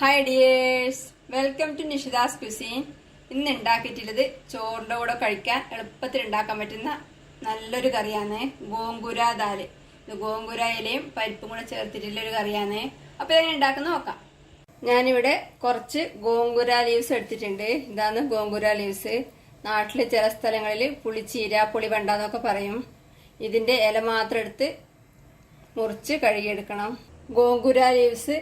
Hi dears, welcome to Nishitha's cuisine. ഇന്ന് ഉണ്ടാക്കിയിട്ടുള്ളത് ചോറിന്റെ കൂടെ കഴിക്കാൻ എളുപ്പത്തിൽ ഉണ്ടാക്കാൻ പറ്റുന്ന നല്ലൊരു കറിയാണ് ഗോങ്കുര ദാല്. ഇത് ഗോങ്കുര ഇലയും പരിപ്പും കൂടെ ചേർത്തിട്ടുള്ള ഒരു കറിയാണ്. അപ്പൊ ഇതെങ്ങനെ ഉണ്ടാക്കുന്ന നോക്കാം. ഞാനിവിടെ കുറച്ച് ഗോങ്കുര ലീവ്സ് എടുത്തിട്ടുണ്ട്. ഇതാണ് ഗോങ്കുര ലീവ്സ്. നാട്ടില് ചില സ്ഥലങ്ങളിൽ പുളിച്ചീര, പുളിവണ്ട എന്നൊക്കെ പറയും. ഇതിന്റെ ഇല മാത്രം എടുത്ത് മുറിച്ച് കഴുകിയെടുക്കണം. ഗോങ്കുര ലീവ്സ്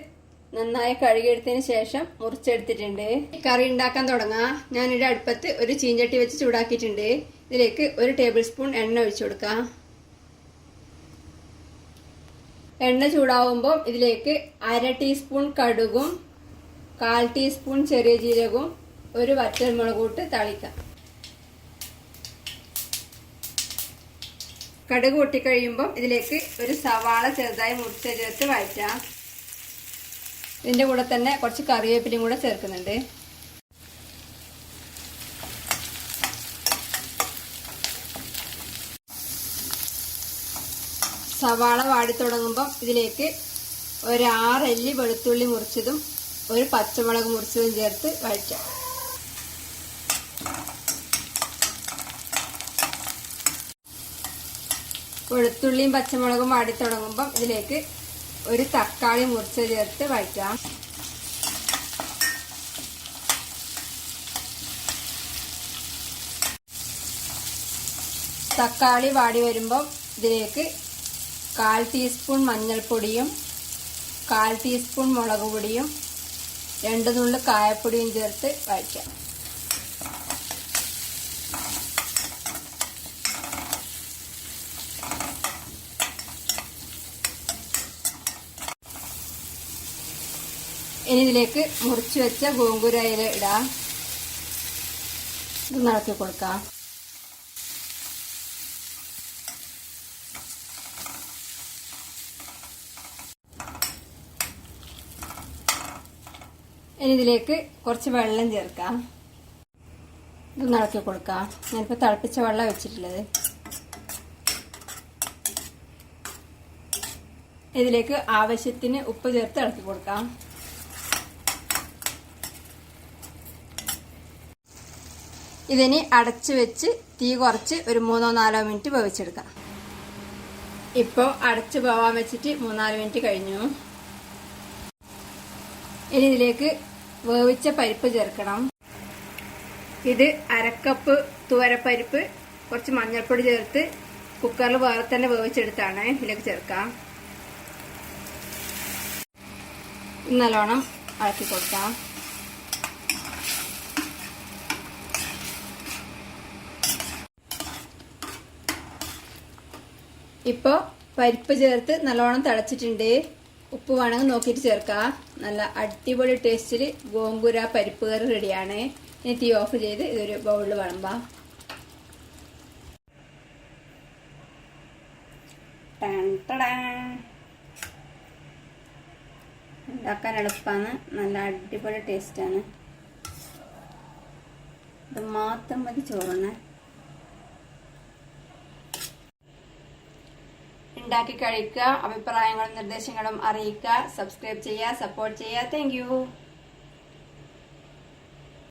നന്നായി കഴുകിയെടുത്തതിന് ശേഷം മുറിച്ചെടുത്തിട്ടുണ്ട്. കറി ഉണ്ടാക്കാൻ തുടങ്ങാം. ഞാനിവിടെ അടുപ്പത്ത് ഒരു ചീഞ്ചട്ടി വെച്ച് ചൂടാക്കിയിട്ടുണ്ട്. ഇതിലേക്ക് 1 ടേബിൾ സ്പൂൺ എണ്ണ ഒഴിച്ചു കൊടുക്കാം. എണ്ണ ചൂടാവുമ്പോൾ ഇതിലേക്ക് 1/2 ടീസ്പൂൺ കടുകും 1/4 ടീസ്പൂൺ ചെറിയ ജീരകവും 1 വറ്റൽമുളകും ഇട്ട് തളിക്കാം. കടുക് പൊട്ടിക്കഴിയുമ്പോൾ ഇതിലേക്ക് ഒരു സവാള ചെറുതായി മുറിച്ച് ചേർത്ത് വഴറ്റാം. ഇതിന്റെ കൂടെ തന്നെ കുറച്ച് കറിവേപ്പിലയും കൂടെ ചേർക്കുന്നുണ്ട്. സവാള വാടി തുടങ്ങുമ്പോൾ ഇതിലേക്ക് ഒരു 6 അല്ലി വെളുത്തുള്ളി മുറിച്ചതും 1 പച്ചമുളക് മുറിച്ചതും ചേർത്ത് വഴറ്റാം. വെളുത്തുള്ളിയും പച്ചമുളകും വാടി തുടങ്ങുമ്പോൾ ഇതിലേക്ക് 1 തക്കാളി മുറിച്ച് ചേർത്ത് വഴറ്റാം. തക്കാളി വാടി വരുമ്പോൾ ഇതിലേക്ക് 1/4 ടീസ്പൂൺ മഞ്ഞൾപ്പൊടിയും 1/4 ടീസ്പൂൺ മുളക് പൊടിയും 2 നുള്ളു കായപ്പൊടിയും ചേർത്ത് വഴറ്റാം. ഇനി ഇതിലേക്ക് മുറിച്ച് വെച്ച ഗോങ്കുര ഇല ഇടാം. ഇത് ഇളക്കി കൊടുക്കാം. ഇനി ഇതിലേക്ക് കുറച്ച് വെള്ളം ചേർക്കാം. ഇത് ഇളക്കി കൊടുക്കാം. ഞാനിപ്പോൾ തിളപ്പിച്ച വെള്ളം വെച്ചിട്ടുള്ളത്. ഇതിലേക്ക് ആവശ്യത്തിന് ഉപ്പ് ചേർത്ത് ഇളക്കി കൊടുക്കാം. ഇതിനി അടച്ചു വെച്ച് തീ കുറച്ച് ഒരു 3-4 മിനിറ്റ് വേവിച്ചെടുക്കാം. ഇപ്പോൾ അടച്ചു പോവാൻ വെച്ചിട്ട് 3-4 മിനിറ്റ് കഴിഞ്ഞു. ഇനി ഇതിലേക്ക് വേവിച്ച പരിപ്പ് ചേർക്കണം. ഇത് 1/2 കപ്പ് തുവരപ്പരിപ്പ് കുറച്ച് മഞ്ഞൾപ്പൊടി ചേർത്ത് കുക്കറിൽ വേറെ തന്നെ വേവിച്ചെടുത്താണ്. ഇതിലേക്ക് ചേർക്കാം. നല്ലോണം ഇളക്കി കൊടുക്കാം. ഇപ്പോൾ പരിപ്പ് ചേർത്ത് നല്ലോണം തിളച്ചിട്ടുണ്ട്. ഉപ്പ് വേണമെങ്കിൽ നോക്കിയിട്ട് ചേർക്കാം. നല്ല അടിപൊളി ടേസ്റ്റിൽ ഗോങ്കുര പരിപ്പ് കറി റെഡിയാണ്. ഇനി തീ ഓഫ് ചെയ്ത് ഇതൊരു ബൗളിൽ വിളമ്പാം. ഉണ്ടാക്കാൻ എളുപ്പമാണ്. നല്ല അടിപൊളി ടേസ്റ്റാണ്. ഇത് മാത്രം മതി ചോറിന്. ഉണ്ടാക്കി കഴിക്കുക. അഭിപ്രായങ്ങളും നിർദ്ദേശങ്ങളും അറിയിക്കുക. സബ്സ്ക്രൈബ് ചെയ്യുക, സപ്പോർട്ട് ചെയ്യുക. Thank you.